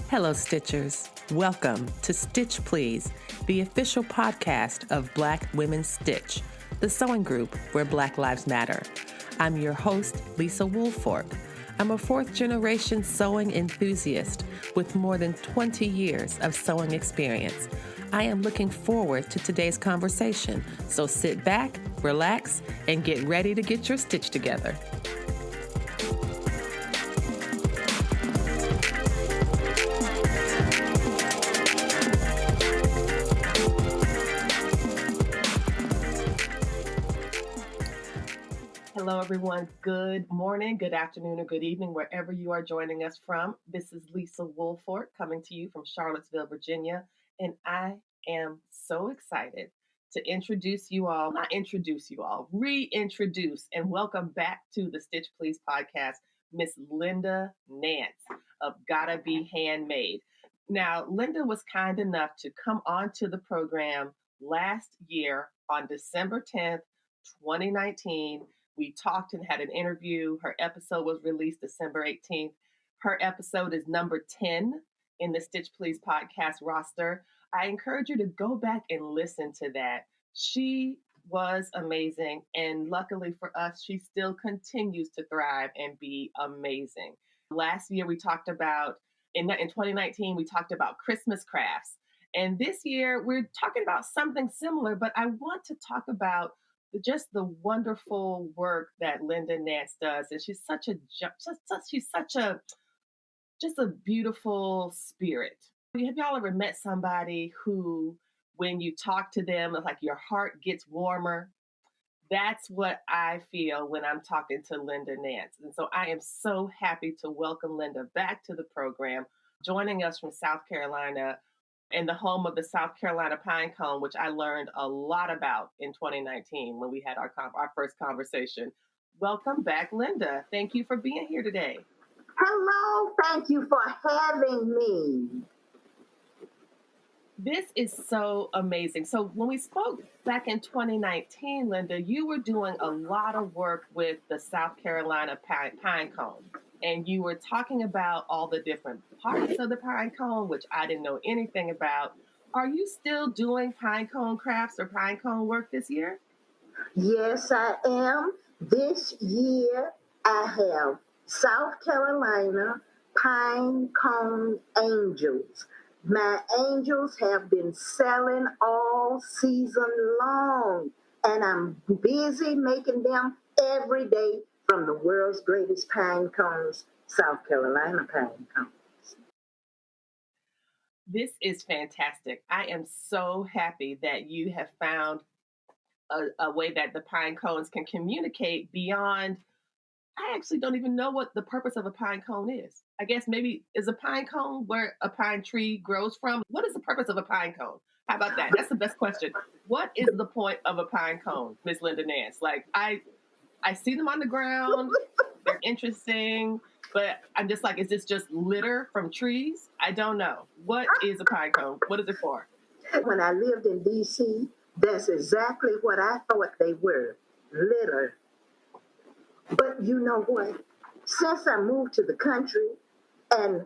Hello, Stitchers. Welcome to Stitch Please, the official podcast of Black Women Stitch, the sewing group where Black Lives Matter. I'm your host, Lisa Woolfork. I'm a fourth-generation sewing enthusiast with more than 20 years of sewing experience. I am looking forward to today's conversation, so sit back, relax, and get ready to get your stitch together. Hello, everyone. Good morning, good afternoon, or good evening, wherever you are joining us from. This is Lisa Woolfork coming to you from Charlottesville, Virginia, and I am so excited to reintroduce and welcome back to the Stitch Please podcast, Miss Linda Nance of Gotta Be Handmade. Now, Linda was kind enough to come onto the program last year on December 10th, 2019. We talked and had an interview. Her episode was released December 18th. Her episode is number 10 in the Stitch Please podcast roster. I encourage you to go back and listen to that. She was amazing. And luckily for us, she still continues to thrive and be amazing. Last year, we talked about, in 2019, we talked about Christmas crafts. And this year, we're talking about something similar, but I want to talk about just the wonderful work that Linda Nance does. And she's such a beautiful spirit. Have y'all ever met somebody who, when you talk to them, it's like your heart gets warmer? That's what I feel when I'm talking to Linda Nance. And so I am so happy to welcome Linda back to the program, joining us from South Carolina, and the home of the South Carolina pine cone, which I learned a lot about in 2019 when we had our first conversation. Welcome back, Linda. Thank you for being here today. Hello, thank you for having me. This is so amazing. So when we spoke back in 2019, Linda, you were doing a lot of work with the South Carolina pine cone. And you were talking about all the different parts of the pine cone, which I didn't know anything about. Are you still doing pine cone crafts or pine cone work this year? Yes, I am. This year, I have South Carolina pine cone angels. My angels have been selling all season long, and I'm busy making them every day from the world's greatest pine cones, South Carolina pine cones. This is fantastic. I am so happy that you have found a way that the pine cones can communicate beyond. I actually don't even know what the purpose of a pine cone is. I guess maybe is a pine cone where a pine tree grows from? What is the purpose of a pine cone? How about that? That's the best question. What is the point of a pine cone, Miss Linda Nance? Like I see them on the ground. They're interesting, but I'm just like, is this just litter from trees? I don't know. What is a pine cone? What is it for? When I lived in D.C., that's exactly what I thought they were, litter. But you know what? Since I moved to the country and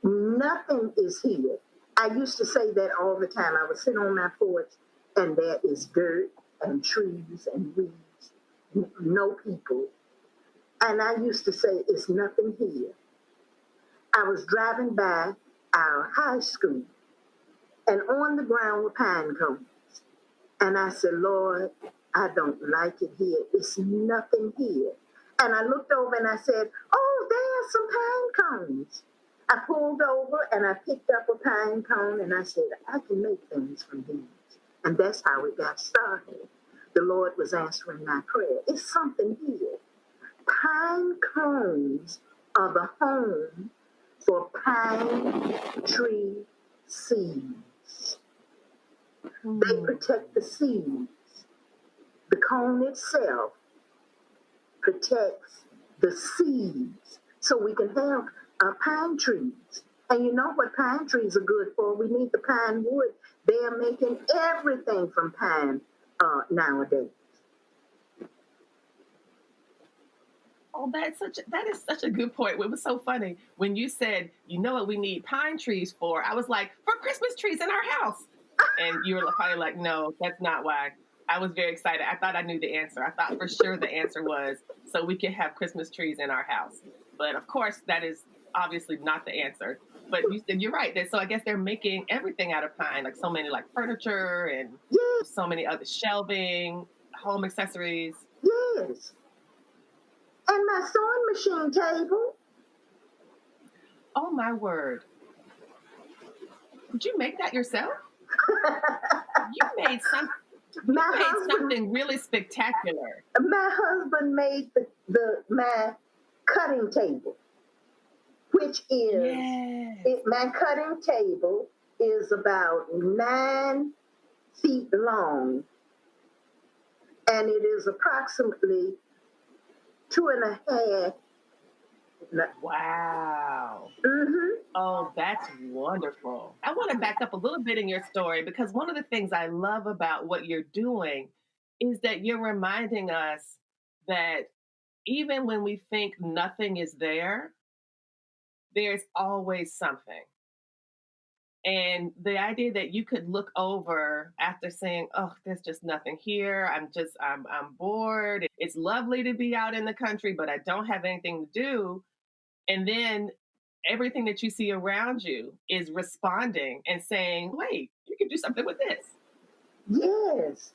nothing is here, I used to say that all the time. I would sit on my porch and there is dirt and trees and weeds, no people. And I used to say, it's nothing here. I was driving by our high school and on the ground were pine cones. And I said, Lord, I don't like it here. It's nothing here. And I looked over and I said, oh, there's some pine cones. I pulled over and I picked up a pine cone and I said, I can make things from these. And that's how it got started. The Lord was answering my prayer. It's something here. Pine cones are the home for pine tree seeds. They protect the seeds. The cone itself protects the seeds so we can have pine trees. And you know what pine trees are good for? We need the pine wood. They are making everything from pine nowadays. Oh, that is such a good point. It was so funny when you said, you know what we need pine trees for. I was like, for Christmas trees in our house. And you were probably like, no, that's not why. I was very excited. I thought I knew the answer. I thought for sure the answer was so we could have Christmas trees in our house. But of course, that is obviously not the answer. But you said you're right. So I guess they're making everything out of pine, like so many like furniture and Yes, so many other shelving, home accessories. yes. And my sewing machine table. Oh my word. Did you make that yourself? You made some you My made husband, something really spectacular. my husband made my cutting table, which is Yes. my cutting table is about 9 feet long, and it is approximately 2.5. Wow. Mm-hmm. Oh, that's wonderful. I want to back up a little bit in your story because one of the things I love about what you're doing is that you're reminding us that even when we think nothing is there, there's always something. And the idea that you could look over after saying, "Oh, there's just nothing here. I'm bored. It's lovely to be out in the country, but I don't have anything to do." And then everything that you see around you is responding and saying, "Wait, you can do something with this." Yes.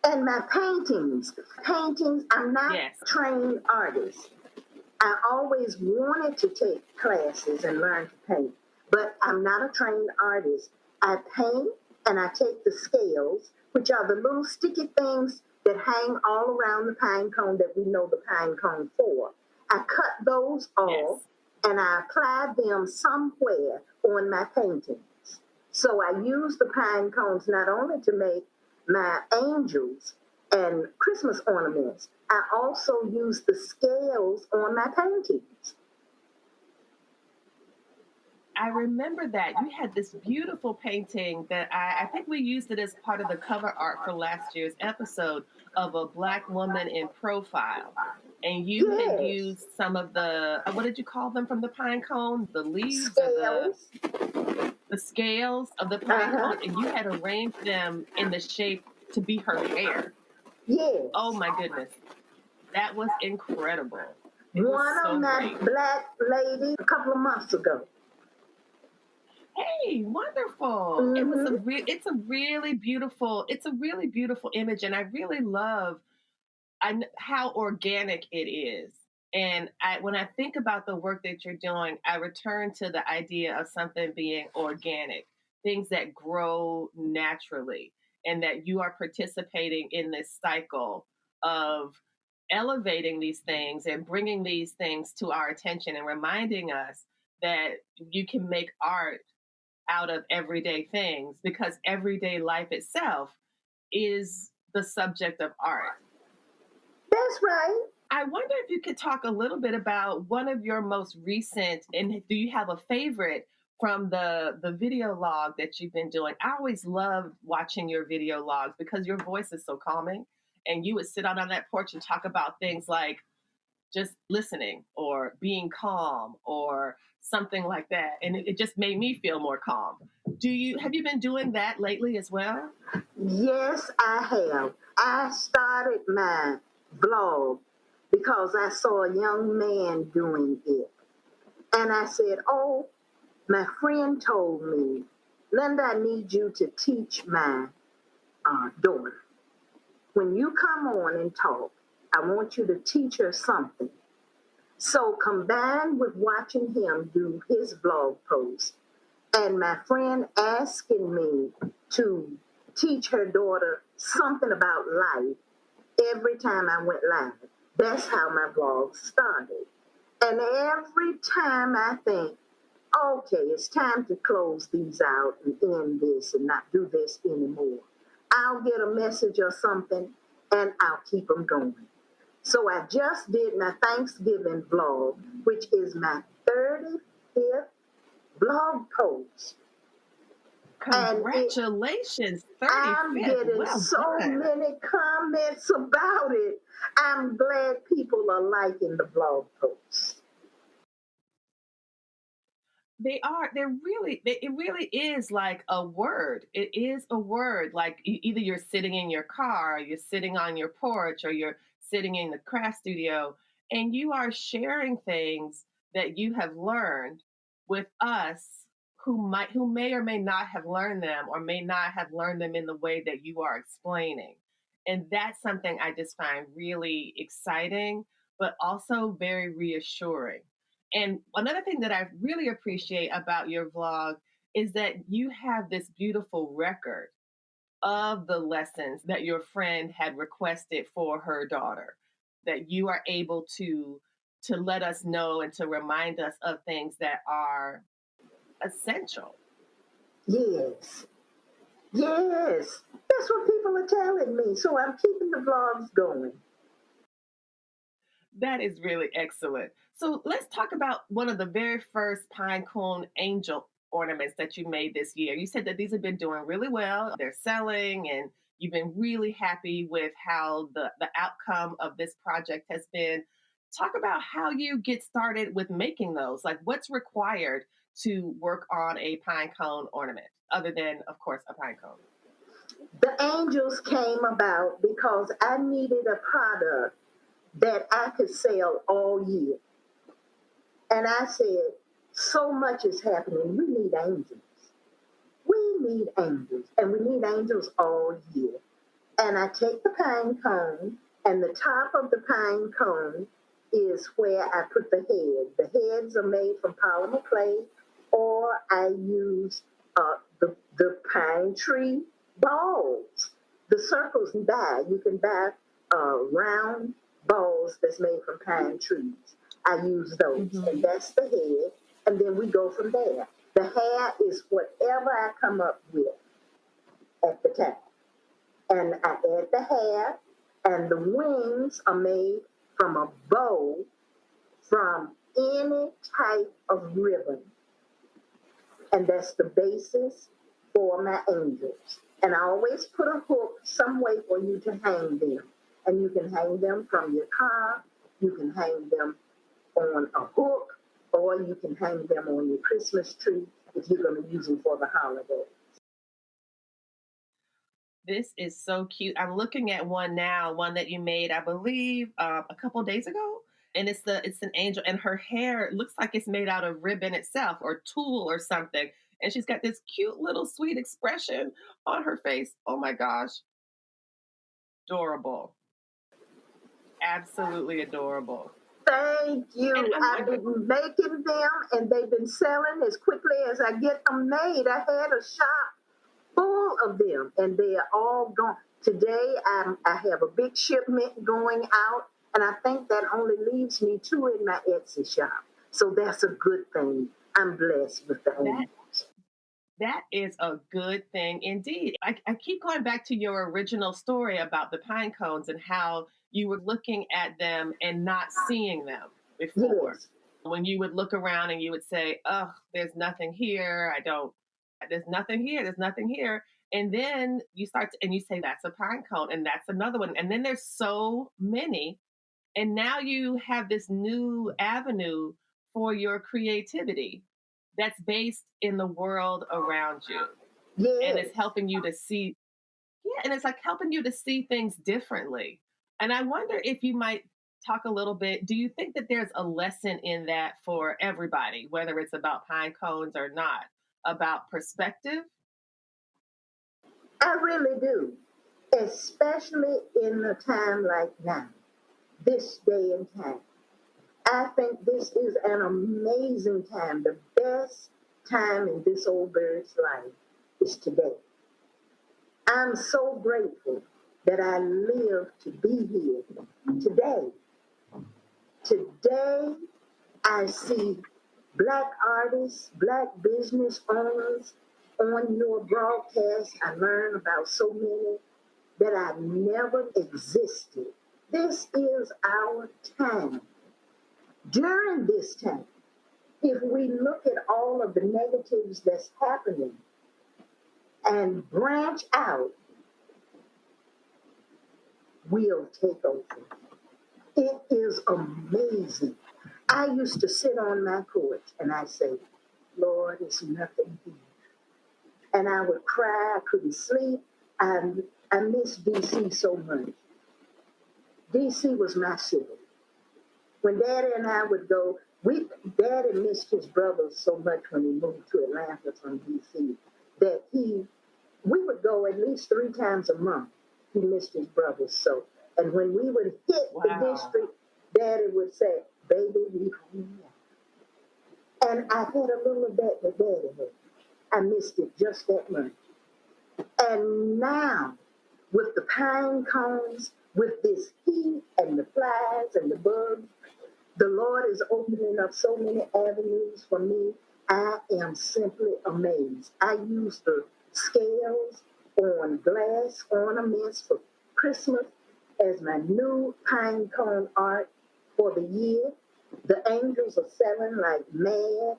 And my paintings, I'm not Yes. a trained artist. I always wanted to take classes and learn to paint, but I'm not a trained artist. I paint and I take the scales, which are the little sticky things that hang all around the pine cone that we know the pine cone for. I cut those Yes. off and I apply them somewhere on my paintings. So I use the pine cones not only to make my angels and Christmas ornaments, I also use the scales on my paintings. I remember that you had this beautiful painting that I think we used it as part of the cover art for last year's episode of a Black woman in profile. And you had Yes, used some of the, what did you call them from the pine cone? The leaves or scales. the scales of the pine Uh-huh. cone, and you had arranged them in the shape to be her hair. Oh Yes. my goodness. That was incredible. It was One of so my great. black ladies a couple of months ago. Hey, wonderful. Mm-hmm. It's a really beautiful image and I really love how organic it is. And when I think about the work that you're doing, I return to the idea of something being organic, things that grow naturally, and that you are participating in this cycle of elevating these things and bringing these things to our attention and reminding us that you can make art out of everyday things because everyday life itself is the subject of art. That's right. I wonder if you could talk a little bit about one of your most recent, and do you have a favorite from the video log that you've been doing? I always loved watching your video logs because your voice is so calming, and you would sit out on that porch and talk about things like just listening or being calm or something like that, and it just made me feel more calm. Do you have you been doing that lately as well? Yes, I have. I started my blog because I saw a young man doing it. And I said, oh, my friend told me, Linda, I need you to teach my daughter. When you come on and talk, I want you to teach her something. So combined with watching him do his blog post and my friend asking me to teach her daughter something about life every time I went live, that's how my blog started. And every time I think, okay, it's time to close these out and end this and not do this anymore, I'll get a message or something and I'll keep them going. So I just did my Thanksgiving vlog, which is my 35th blog post. And Congratulations, I'm 35th. getting Well so done. many comments about it. I'm glad people are liking the blog posts. They are. It really is like a word. It is a word. Like either you're sitting in your car, or you're sitting on your porch, or you're sitting in the craft studio, and you are sharing things that you have learned with us who may or may not have learned them or may not have learned them in the way that you are explaining. And that's something I just find really exciting, but also very reassuring. And another thing that I really appreciate about your vlog is that you have this beautiful record of the lessons that your friend had requested for her daughter, that you are able to let us know and to remind us of things that are essential. Yes, yes. That's what people are telling me. So I'm keeping the vlogs going. That is really excellent. So let's talk about one of the very first pine cone angel ornaments that you made this year. You said that these have been doing really well. They're selling and you've been really happy with how the outcome of this project has been. Talk about how you get started with making those. Like what's required to work on a pine cone ornament, other than, of course, a pine cone. The angels came about because I needed a product that I could sell all year. And I said, so much is happening. We need angels. We need angels. And we need angels all year. And I take the pine cone, and the top of the pine cone is where I put the head. The heads are made from polymer clay, or I use the pine tree balls. The circles you buy, you can buy round balls that's made from pine trees. I use those, and that's the head, and then we go from there. The hair is whatever I come up with at the time. And I add the hair, and the wings are made from a bow from any type of ribbon. And that's the basis for my angels. And I always put a hook some way for you to hang them. And you can hang them from your car, you can hang them on a hook, or you can hang them on your Christmas tree if you're going to use them for the holiday. This is so cute. I'm looking at one now, one that you made, I believe, a couple days ago, and it's an angel, and her hair looks like it's made out of ribbon itself or tulle or something, and she's got this cute little sweet expression on her face. Oh my gosh, adorable, absolutely adorable. Thank And you. I'm I've wondering, been making them and they've been selling as quickly as I get them made. I had a shop full of them and they are all gone. Today I have a big shipment going out and I think that only leaves me two in my Etsy shop. So that's a good thing. I'm blessed with the that angels. that is a good thing indeed. I keep going back to your original story about the pine cones and how you were looking at them and not seeing them before. Yes. When you would look around and you would say, "Oh, there's nothing here. There's nothing here. There's nothing here." And then you and you say, "That's a pine cone," and that's another one. And then there's so many. And now you have this new avenue for your creativity that's based in the world around you. And it's Yes. helping you to see, yeah, and it's like helping you to see things differently. And I wonder if you might talk a little bit. Do you think that there's a lesson in that for everybody, whether it's about pine cones or not, about perspective? I really do. Especially in a time like now, this day and time. I think this is an amazing time. The best time in this old bird's life is today. I'm so grateful that I live to be here today. Today, I see Black artists, Black business owners on your broadcast. I learn about so many that I never existed. This is our time. During this time, if we look at all of the negatives that's happening, and branch out will take over. It is amazing. I used to sit on my porch and I say, Lord, it's nothing here. And I would cry, I couldn't sleep. I miss DC so much. DC was my city. When Daddy and I would go, Daddy missed his brothers so much when he moved to Atlanta from DC that we would go at least 3 times a month. He missed his brothers so. And when we would hit the district, Daddy would say, baby, we home now. And I had a little of that Daddy had. I missed it just that much. And now, with the pine cones, with this heat and the flies and the bugs, the Lord is opening up so many avenues for me. I am simply amazed. I use the scales on glass ornaments for Christmas as my new pine cone art for the year. The angels are selling like mad.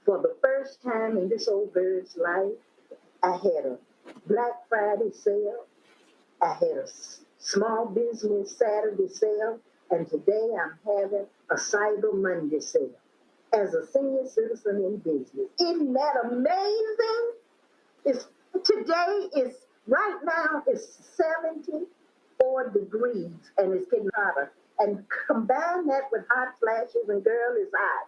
For the first time in this old bird's life, I had a Black Friday sale. I had a small business Saturday sale. And today I'm having a Cyber Monday sale as a senior citizen in business. Isn't that amazing? Right now it's 74 degrees and it's getting hotter. And combine that with hot flashes and girl, it's hot.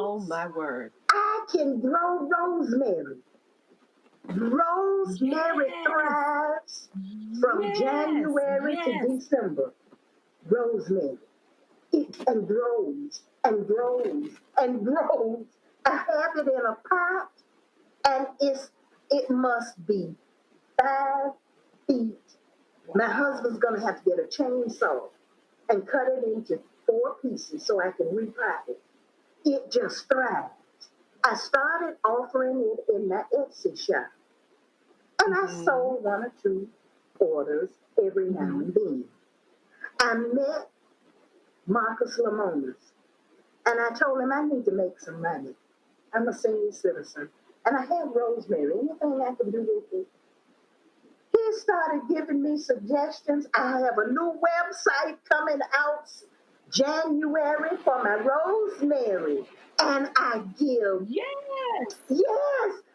Oh my word. I can grow rosemary. Rosemary thrives from January to December. Rosemary. And grows and grows and grows. I have it in a pot, and it must be 5 feet. My husband's gonna have to get a chainsaw and cut it into 4 pieces so I can repot it. It just thrives. I started offering it in my Etsy shop, and I sold 1 or 2 orders every now and then. I met Marcus Lemonis, and I told him I need to make some money. I'm a senior citizen, and I have rosemary. Anything I can do with it? He started giving me suggestions. I have a new website coming out January for my rosemary, and I give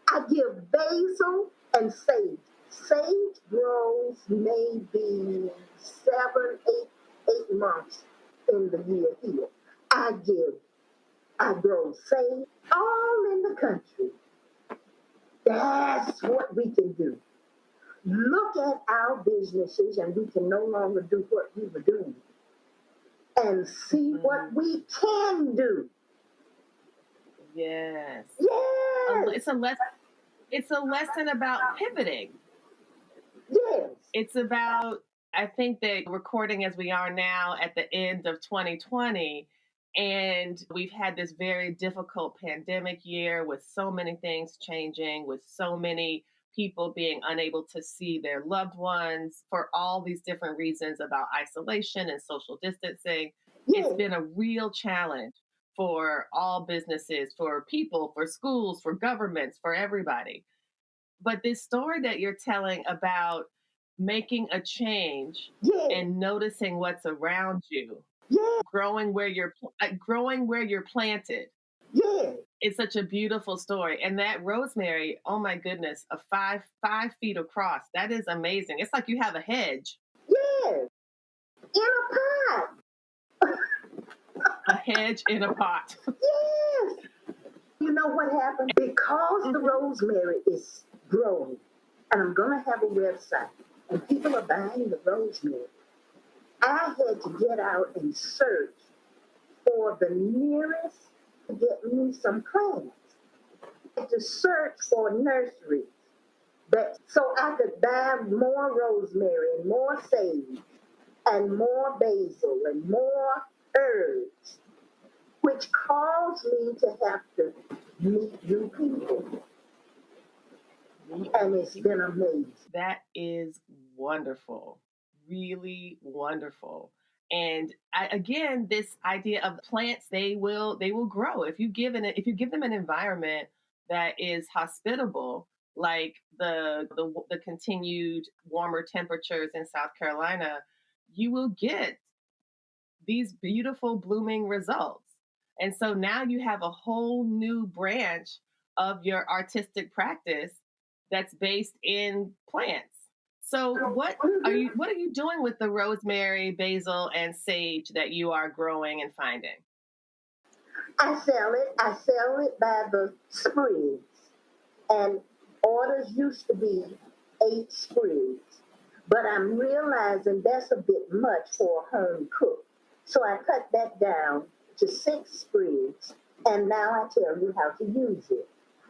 I give basil and sage. Sage grows maybe 7, 8 months in the year here. I grow sage all in the country. That's what we can do. Look at our businesses, and we can no longer do what we were doing, and see what we can do. Yes. Yes. It's a lesson about pivoting. Yes. It's about, I think that recording as we are now at the end of 2020, and we've had this very difficult pandemic year with so many things changing, with so many people being unable to see their loved ones for all these different reasons about isolation and social distancing. Yes. It's been a real challenge for all businesses, for people, for schools, for governments, for everybody. But this story that you're telling about making a change and noticing what's around you, growing where you're planted. It's such a beautiful story. And that rosemary, oh my goodness, a 5 feet across. That is amazing. It's like you have a hedge. Yes. In a pot. A hedge in a pot. Yes. You know what happened? Because the rosemary is growing, and I'm going to have a website, and people are buying the rosemary, I had to get out and search for the nearest to get me some plants. I had to search for nurseries so I could buy more rosemary and more sage and more basil and more herbs, which caused me to have to meet new people. And it's been amazing. That is wonderful. Really wonderful. And again, this idea of plants, they will grow if you give them an environment that is hospitable. like the continued warmer temperatures in South Carolina, you will get these beautiful blooming results. And so now you have a whole new branch of your artistic practice that's based in plants. So what are you doing with the rosemary, basil, and sage that you are growing and finding? I sell it. I sell it by the sprigs. And orders used to be 8 sprigs. But I'm realizing that's a bit much for a home cook. So I cut that down to 6 sprigs. And now I tell you how to use it.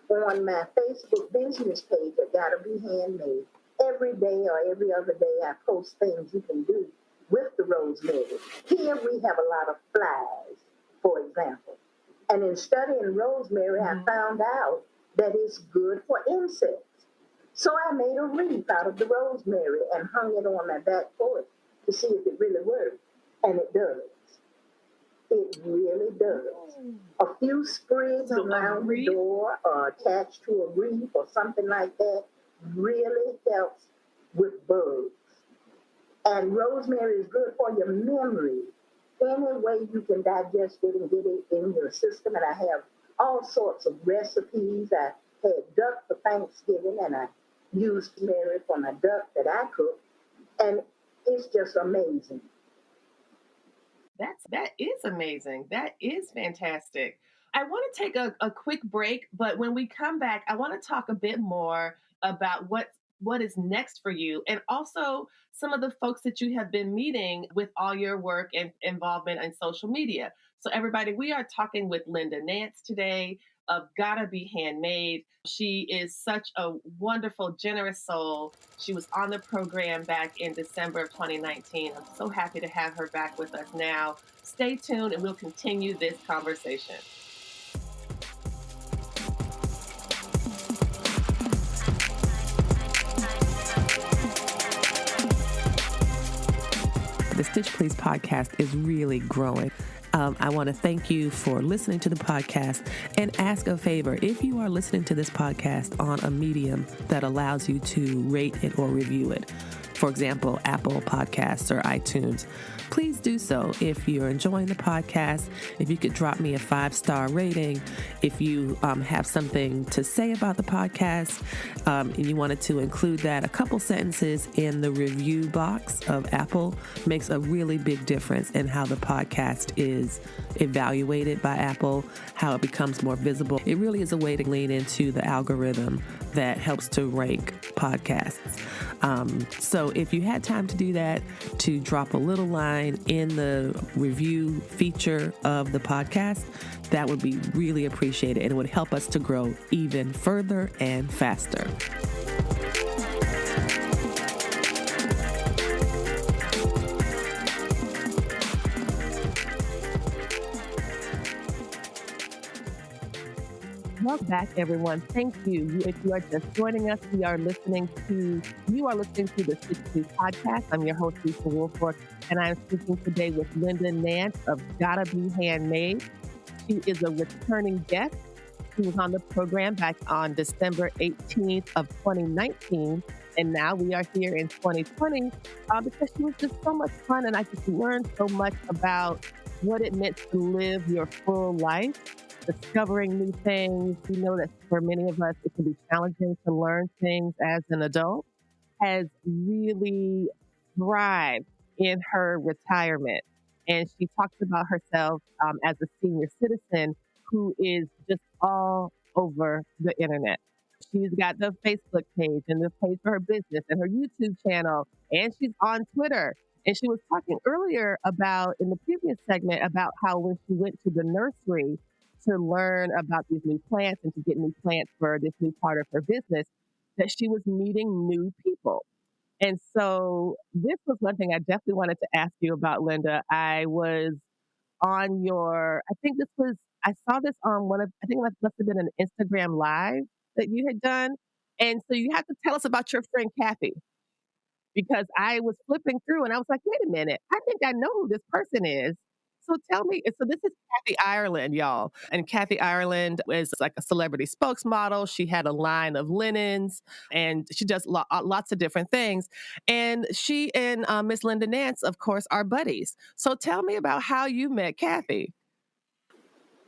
On my Facebook business page, it gotta be handmade. Every day or every other day, I post things you can do with the rosemary. Here we have a lot of flies, for example. And in studying rosemary, I found out that it's good for insects. So I made a wreath out of the rosemary and hung it on my back porch to see if it really worked. And it does. It really does. A few sprigs around the door or attached to a wreath or something like that really helps with bugs. And rosemary is good for your memory. Any way you can digest it and get it in your system. And I have all sorts of recipes. I had duck for Thanksgiving and I used rosemary for my duck that I cook. And it's just amazing. That is amazing. That is fantastic. I want to take a quick break, but when we come back, I want to talk a bit more about what is next for you and also some of the folks that you have been meeting with all your work and involvement in social media. So everybody, we are talking with Linda Nance today of Gotta Be Handmade. She is such a wonderful, generous soul. She was on the program back in December of 2019. I'm so happy to have her back with us now. Stay tuned and we'll continue this conversation. The Stitch Please podcast is really growing. I want to thank you for listening to the podcast and ask a favor. If you are listening to this podcast on a medium that allows you to rate it or review it, for example, Apple Podcasts or iTunes, please do so. If you're enjoying the podcast, if you could drop me a 5-star rating, if you have something to say about the podcast and you wanted to include that, a couple sentences in the review box of Apple makes a really big difference in how the podcast is evaluated by Apple, how it becomes more visible. It really is a way to lean into the algorithm that helps to rank podcasts. So if you had time to do that, to drop a little line in the review feature of the podcast, that would be really appreciated and it would help us to grow even further and faster. Welcome back, everyone. Thank you. If you are just joining us, you are listening to the Stitch Please podcast. I'm your host, Lisa Woolfork, and I'm speaking today with Linda Nance of Gotta Be Handmade. She is a returning guest. She was on the program back on December 18th of 2019, and now we are here in 2020 because she was just so much fun, and I just learned so much about what it meant to live your full life, discovering new things. We know that for many of us, it can be challenging to learn things as an adult, has really thrived in her retirement. And she talks about herself as a senior citizen who is just all over the internet. She's got the Facebook page and the page for her business and her YouTube channel, and she's on Twitter. And she was talking earlier about, in the previous segment, about how when she went to the nursery to learn about these new plants and to get new plants for this new part of her business, that she was meeting new people. And so this was one thing I definitely wanted to ask you about, Linda. I was on I saw this on I think it must have been an Instagram Live that you had done. And so you have to tell us about your friend Kathy, because I was flipping through and I was like, wait a minute, I think I know who this person is. So tell me, so this is Kathy Ireland, y'all. And Kathy Ireland is like a celebrity spokesmodel. She had a line of linens and she does lots of different things. And she and Miss Linda Nance, of course, are buddies. So tell me about how you met Kathy.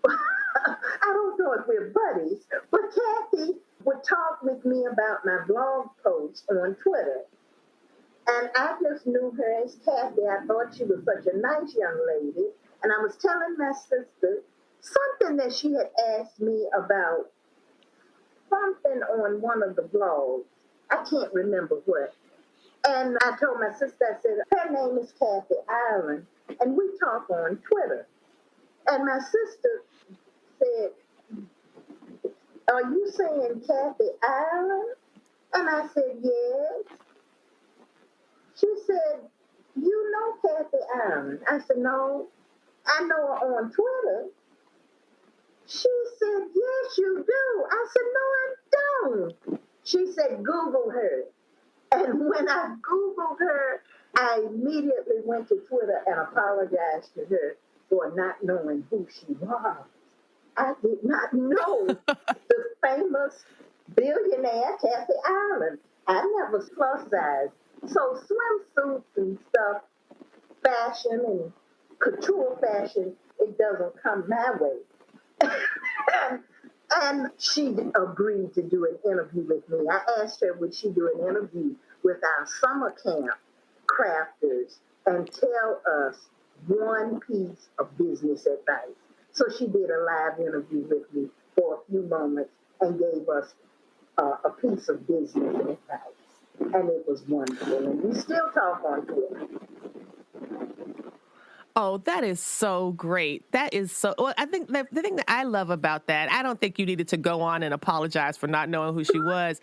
I don't know if we're buddies, but Kathy would talk with me about my blog post on Twitter. And I just knew her as Kathy. I thought she was such a nice young lady. And I was telling my sister something that she had asked me about, something on one of the blogs. I can't remember what. And I told my sister, I said, her name is Kathy Ireland, and we talk on Twitter. And my sister said, are you saying Kathy Ireland? And I said, yes. She said, you know Kathy Ireland? I said, no, I know her on Twitter. She said, yes, you do. I said, no, I don't. She said, Google her. And when I Googled her, I immediately went to Twitter and apologized to her for not knowing who she was. I did not know the famous billionaire Kathy Ireland. I never plus size. So swimsuits and stuff, fashion and couture fashion, it doesn't come my way. And she agreed to do an interview with me. I asked her, would she do an interview with our summer camp crafters and tell us one piece of business advice. So she did a live interview with me for a few moments and gave us a piece of business advice. And it was wonderful. And we still talk on Twitter. Oh, that is so great. That is so, well, I think the thing that I love about that, I don't think you needed to go on and apologize for not knowing who she was.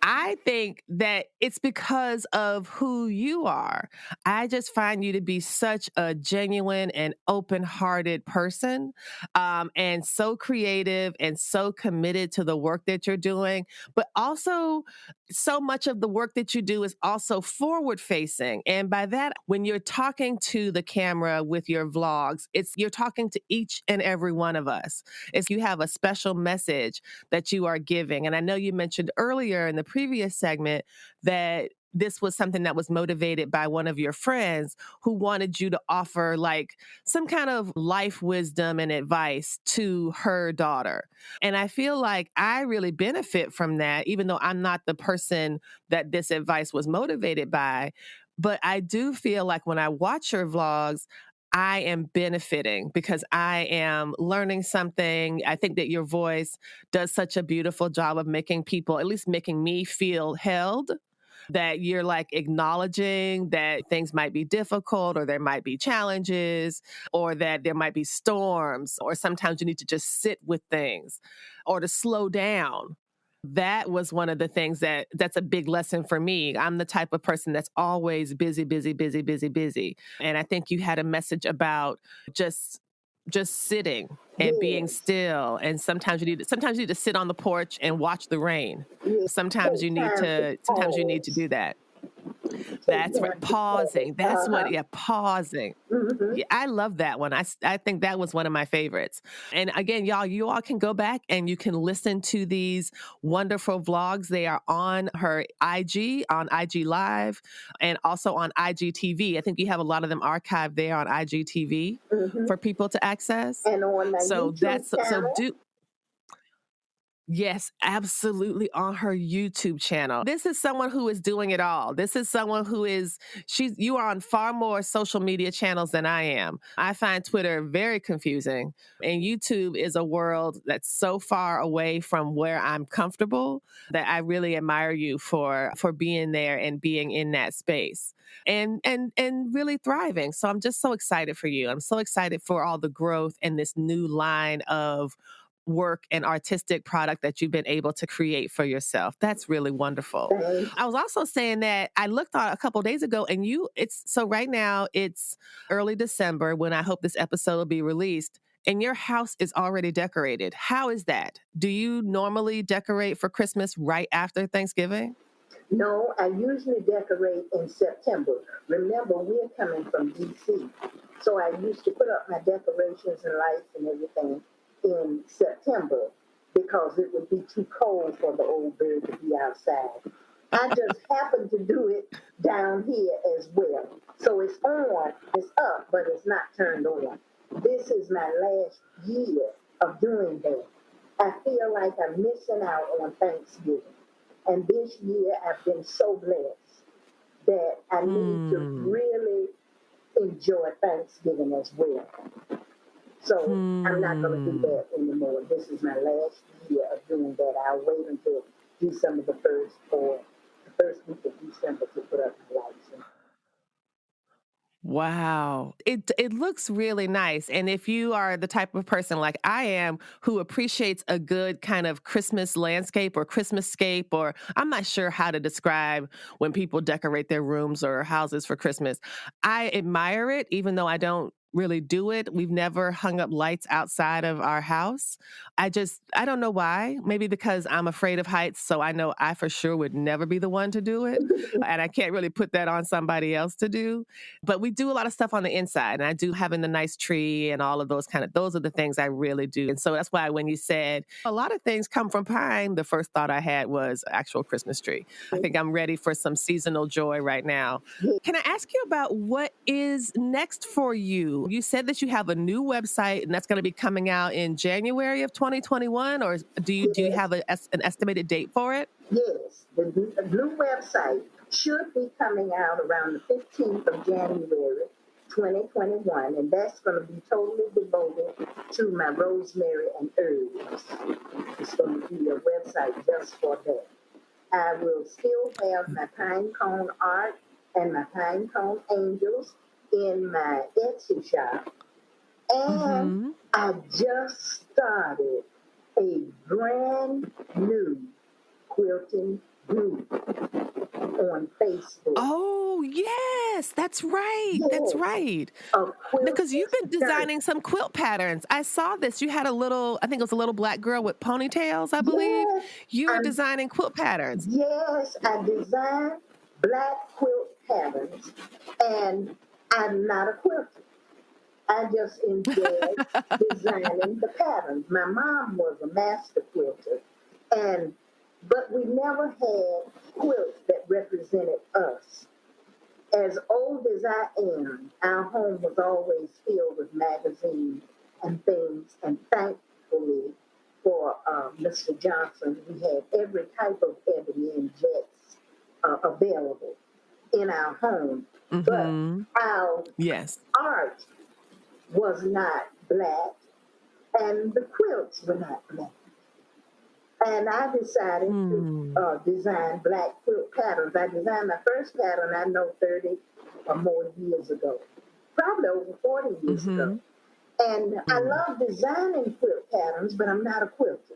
I think that it's because of who you are. I just find you to be such a genuine and open-hearted person, and so creative and so committed to the work that you're doing. But also, so much of the work that you do is also forward-facing. And by that, when you're talking to the camera with your vlogs, you're talking to each and every one of us. You have a special message that you are giving. And I know you mentioned earlier in the previous segment that this was something that was motivated by one of your friends who wanted you to offer like some kind of life wisdom and advice to her daughter. And I feel like I really benefit from that, even though I'm not the person that this advice was motivated by. But I do feel like when I watch your vlogs, I am benefiting because I am learning something. I think that your voice does such a beautiful job of making people, at least making me feel held, that you're like acknowledging that things might be difficult or there might be challenges or that there might be storms or sometimes you need to just sit with things or to slow down. That was one of the things that's a big lesson for me. I'm the type of person that's always busy, busy, busy, busy, busy. And I think you had a message about just sitting and being Yes, still. And sometimes you need to sit on the porch and watch the rain. yes. Sometimes Take you need time to to pause. do that. Take That's right. time to pause. Pausing. That's what, yeah, pausing. Mm-hmm. Yeah, I love that one. I think that was one of my favorites. And again, y'all, you all can go back and you can listen to these wonderful vlogs. They are on her IG, on IG Live, and also on IGTV. I think you have a lot of them archived there on IGTV Mm-hmm. for people to access. And on my So YouTube channel. do. Yes, absolutely on her YouTube channel. This is someone who is doing it all. This is someone who is, you are on far more social media channels than I am. I find Twitter very confusing, and YouTube is a world that's so far away from where I'm comfortable that I really admire you for being there and being in that space and really thriving. So I'm just so excited for you. I'm so excited for all the growth and this new line of work and artistic product that you've been able to create for yourself. That's really wonderful. Thanks. I was also saying that I looked on a couple of days ago and so right now it's early December when I hope this episode will be released and your house is already decorated. How is that? Do you normally decorate for Christmas right after Thanksgiving? No, I usually decorate in September. Remember, we're coming from DC. So I used to put up my decorations and lights and everything in September because it would be too cold for the old bird to be outside. I just happened to do it down here as well. So it's on, it's up, but it's not turned on. This is my last year of doing that. I feel like I'm missing out on Thanksgiving. And this year I've been so blessed that I need to really enjoy Thanksgiving as well. So I'm not going to do that anymore. This is my last year of doing that. I'll wait until December the 1st or the first week of December to put up my lights. Wow. It looks really nice. And if you are the type of person like I am who appreciates a good kind of Christmas landscape or Christmas scape, or I'm not sure how to describe when people decorate their rooms or houses for Christmas, I admire it, even though I don't really do it. We've never hung up lights outside of our house. I don't know why. Maybe because I'm afraid of heights. So I know I for sure would never be the one to do it. And I can't really put that on somebody else to do. But we do a lot of stuff on the inside. And I do having the nice tree and all of those are the things I really do. And so that's why when you said a lot of things come from pine, the first thought I had was actual Christmas tree. I think I'm ready for some seasonal joy right now. Can I ask you about what is next for you? You said that you have a new website and that's going to be coming out in January of 2021, or do you Yes, have an estimated date for it? yes. The new website should be coming out around the 15th of January, 2021, and that's going to be totally devoted to my rosemary and herbs. It's going to be a website just for that. I will still have my pine cone art and my pine cone angels in my Etsy shop. And I just started a brand new quilting group on Facebook. Oh, yes, that's right. That's Yes, right. a Because you've quilter's been journey. designing some quilt patterns. I saw this. You had I think it was a little black girl with ponytails, I believe. Yes, You were I'm designing quilt patterns. yes, I design black quilt patterns, and I'm not a quilter. I just enjoy designing the patterns. My mom was a master quilter, and but we never had quilts that represented us. As old as I am, our home was always filled with magazines and things, and thankfully for Mr. Johnson, we had every type of ebony and jets available in our home. But our Yes. art was not black, and the quilts were not black. And I decided to design black quilt patterns. I designed my first pattern, I know, 30 or more years ago, probably over 40 years ago. And I love designing quilt patterns, but I'm not a quilter.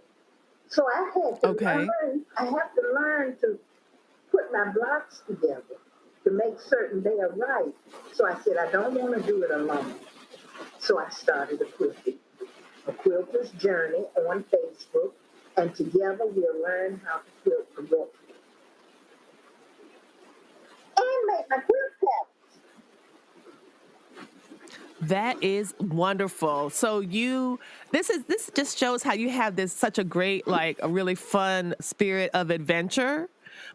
So Okay. I have to learn to put my blocks together to make certain they are right. So I said, I don't want to do it alone. So I started a quilter's journey on Facebook, and together we'll learn how to quilt correctly and make my quilt patterns. That is wonderful. So this just shows how you have this such a great, like a really fun spirit of adventure,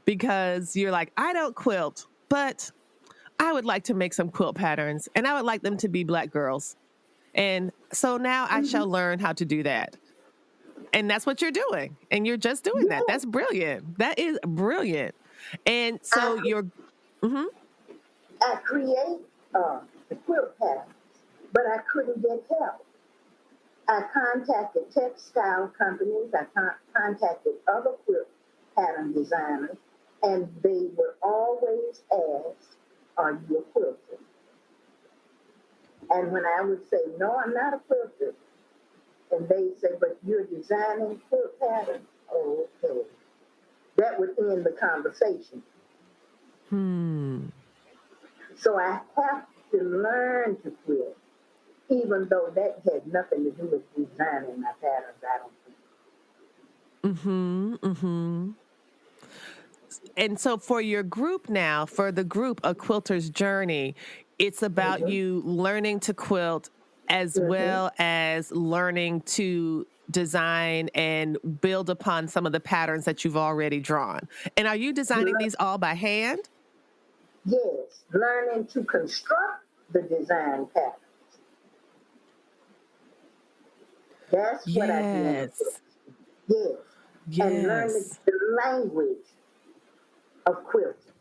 because you're like, I don't quilt, but I would like to make some quilt patterns and I would like them to be black girls. And so now I shall learn how to do that. And that's what you're doing. And you're just doing that. Yes, That's brilliant. That is brilliant. And so I, you're, mhm. I create the quilt patterns, but I couldn't get help. I contacted textile companies, contacted other quilt pattern designers, and they would always ask, are you a quilter? And when I would say, no, I'm not a quilter, and they'd say, but you're designing quilt patterns, okay. That would end the conversation. So I have to learn to quilt, even though that had nothing to do with designing my patterns, I don't think. And so for your group now, for the group A Quilter's Journey, It's about Mm-hmm. you learning to quilt as Mm-hmm. well as learning to design and build upon some of the patterns that you've already drawn. And are you designing these all by hand? Yes, learning to construct the design pattern. That's what I do in the book. Yes. Yes, and learning Yes. the language of quilting.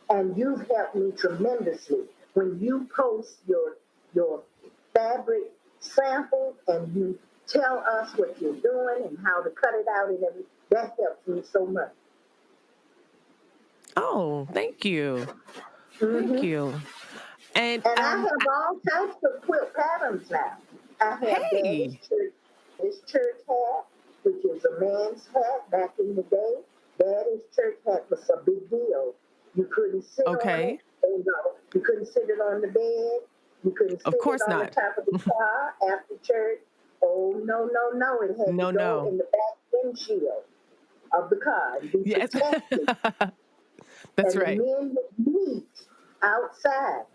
And you've helped me tremendously when you post your fabric sample and you tell us what you're doing and how to cut it out and everything. That helps me so much. Oh, thank you. Thank Hmm. you. And And I have all types of quilt patterns now. I have hey, Daddy's church hat, which is a man's hat back in the day. Daddy's church hat was a big deal. You couldn't sit on it. okay. And, you couldn't sit it on the bed. You couldn't Of sit it course on the not. top of the car after church. Oh, no, no, no. It had to No, go no. in the back windshield of the car and be Yes. protected. That's And the right. men would meet outside,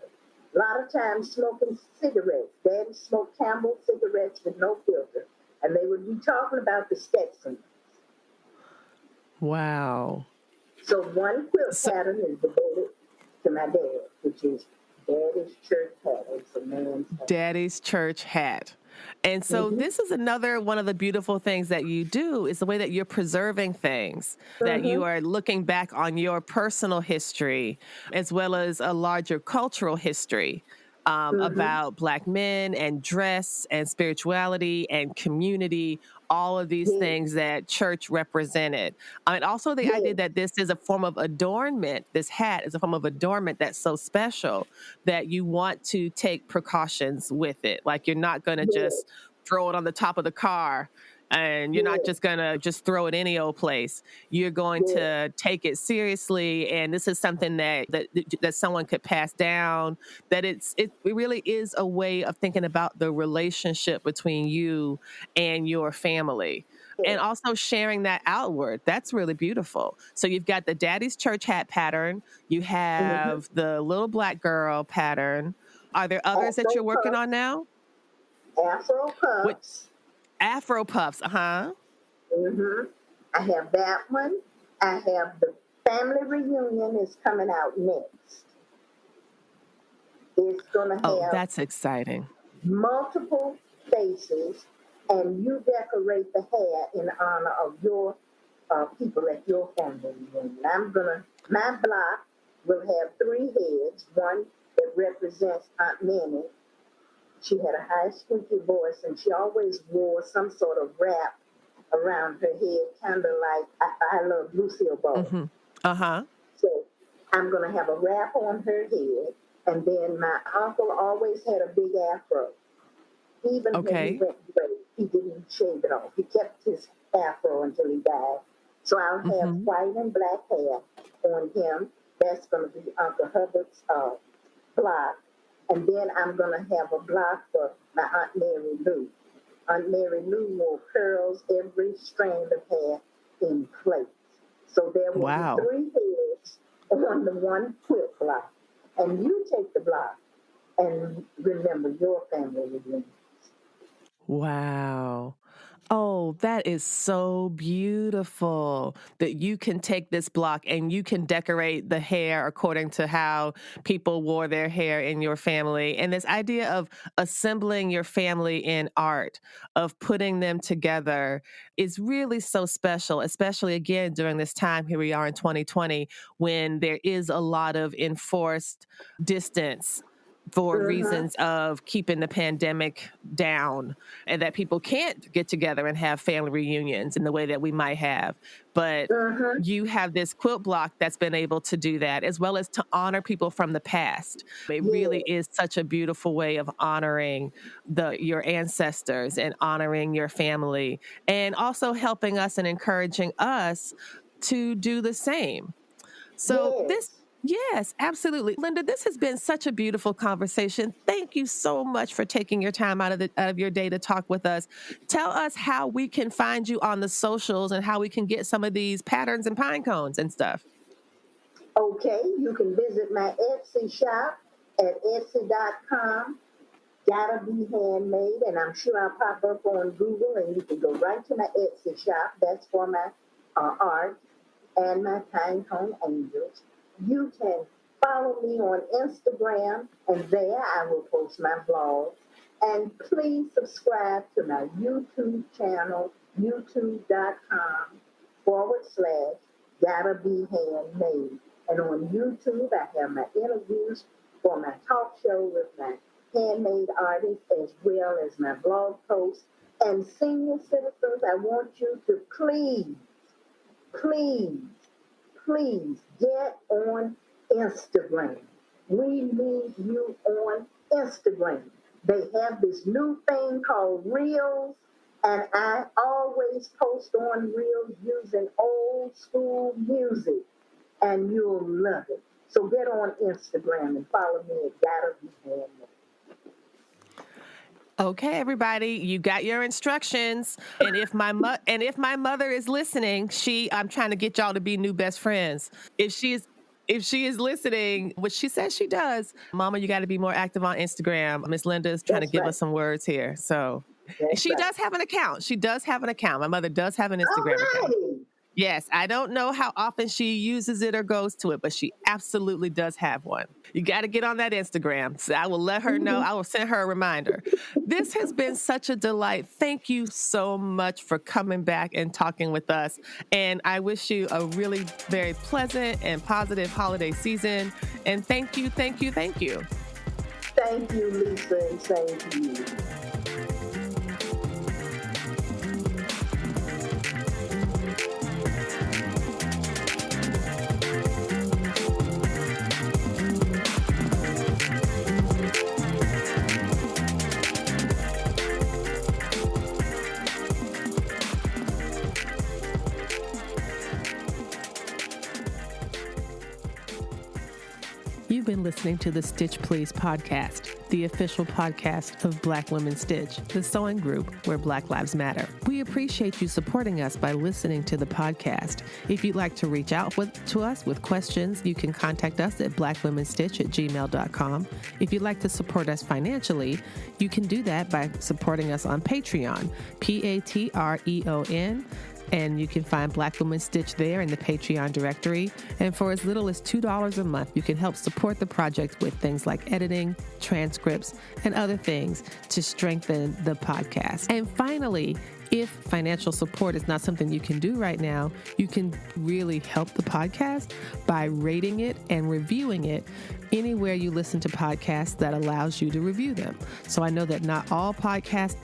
a lot of times smoking cigarettes. Daddy smoked Campbell cigarettes with no filter. And they would be talking about the Stetsons. Wow. So one quilt So pattern is devoted to my dad, which is Daddy's church hat. It's a man's hat. Daddy's church hat. And so Mm-hmm. this is another one of the beautiful things that you do is the way that you're preserving things, that you Mm-hmm. are looking back on your personal history as well as a larger cultural history. Mm-hmm. About Black men and dress and spirituality and community, all of these Yes. things that church represented. And also the idea Yes. that this is a form of adornment, this hat is a form of adornment that's so special that you want to take precautions with it. Like you're not going to Yes. just throw it on the top of the car and you're not Yes. just going to just throw it any old place. You're going Yes. to take it seriously, and this is something that someone could pass down, that it really is a way of thinking about the relationship between you and your family. And Yes. also sharing that outward. That's really beautiful. So you've got the Daddy's church hat pattern. You Mm-hmm. have the little black girl pattern. Are there others that Afro you're working on puffs. now? Afro With puffs. Afro puffs, huh? Hmm. I have that one. I have the family reunion is coming out next. It's going to Oh, have that's exciting. multiple faces, and you decorate the hair in honor of your people at your family reunion. My block will have three heads. One that represents Aunt Minnie. She had a high, squeaky voice, and she always wore some sort of wrap around her head, kind of like I love Lucille Ball. Mm-hmm. Uh-huh. So I'm going to have a wrap on her head. And then my uncle always had a big afro. Even when he Okay. went gray, he didn't shave it off. He kept his afro until he died. So I'll have Mm-hmm. white and black hair on him. That's going to be Uncle Hubbard's block. And then I'm going to have a block for my Aunt Mary Lou. Aunt Mary Lou wore curls, every strand of hair in place. So there will be Wow. three heads on the one quilt block. And you take the block and remember your family reunion. Wow. Oh, that is so beautiful that you can take this block and you can decorate the hair according to how people wore their hair in your family. And this idea of assembling your family in art, of putting them together is really so special, especially again during this time, here we are in 2020, when there is a lot of enforced distance for Mm-hmm. reasons of keeping the pandemic down, and that people can't get together and have family reunions in the way that we might have. But Mm-hmm. you have this quilt block that's been able to do that, as well as to honor people from the past. It really Yes, is such a beautiful way of honoring your ancestors and honoring your family, and also helping us and encouraging us to do the same. So this yes. Yes, absolutely. Linda, this has been such a beautiful conversation. Thank you so much for taking your time out of your day to talk with us. Tell us how we can find you on the socials and how we can get some of these patterns and pine cones and stuff. Okay, you can visit my Etsy shop at Etsy.com. Gotta Be Handmade, and I'm sure I'll pop up on Google, and you can go right to my Etsy shop. That's for my art and my Kind Home Angels. You can follow me on Instagram, and there I will post my blogs. And please subscribe to my YouTube channel, youtube.com/Gotta Be Handmade. And on YouTube, I have my interviews for my talk show with my handmade artists, as well as my blog posts. And senior citizens, I want you to please, please get on Instagram. We need you on Instagram. They have this new thing called Reels, and I always post on Reels using old school music, and you'll love it. So get on Instagram and follow me at Gotta Be Handmade. Okay, everybody, you got your instructions. And if my mother is listening, I'm trying to get y'all to be new best friends. If she is listening, which she says she does, Mama, you got to be more active on Instagram. Miss Linda is trying to give us some words here. So she does have an account. She does have an account. My mother does have an Instagram account. Yes, I don't know how often she uses it or goes to it, but she absolutely does have one. You got to get on that Instagram. So I will let her know. I will send her a reminder. This has been such a delight. Thank you so much for coming back and talking with us. And I wish you a really very pleasant and positive holiday season. And thank you, thank you, thank you. Thank you, Lisa, and same to you. You've been listening to the Stitch Please podcast, the official podcast of Black Women Stitch, the sewing group where Black Lives Matter. We appreciate you supporting us by listening to the podcast. If you'd like to reach out to us with questions, you can contact us at blackwomenstitch@gmail.com. If you'd like to support us financially, you can do that by supporting us on Patreon, Patreon. And you can find Black Women Stitch there in the Patreon directory. And for as little as $2 a month, you can help support the project with things like editing, transcripts, and other things to strengthen the podcast. And finally, if financial support is not something you can do right now, you can really help the podcast by rating it and reviewing it anywhere you listen to podcasts that allows you to review them. So I know that not all podcast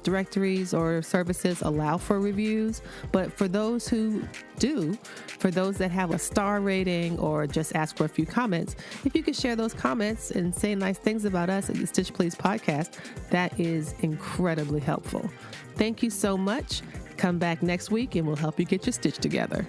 directories or services allow for reviews, but for those who do, for those that have a star rating or just ask for a few comments, if you could share those comments and say nice things about us at the Stitch Please podcast, that is incredibly helpful. Thank you so much. Come back next week and we'll help you get your stitch together.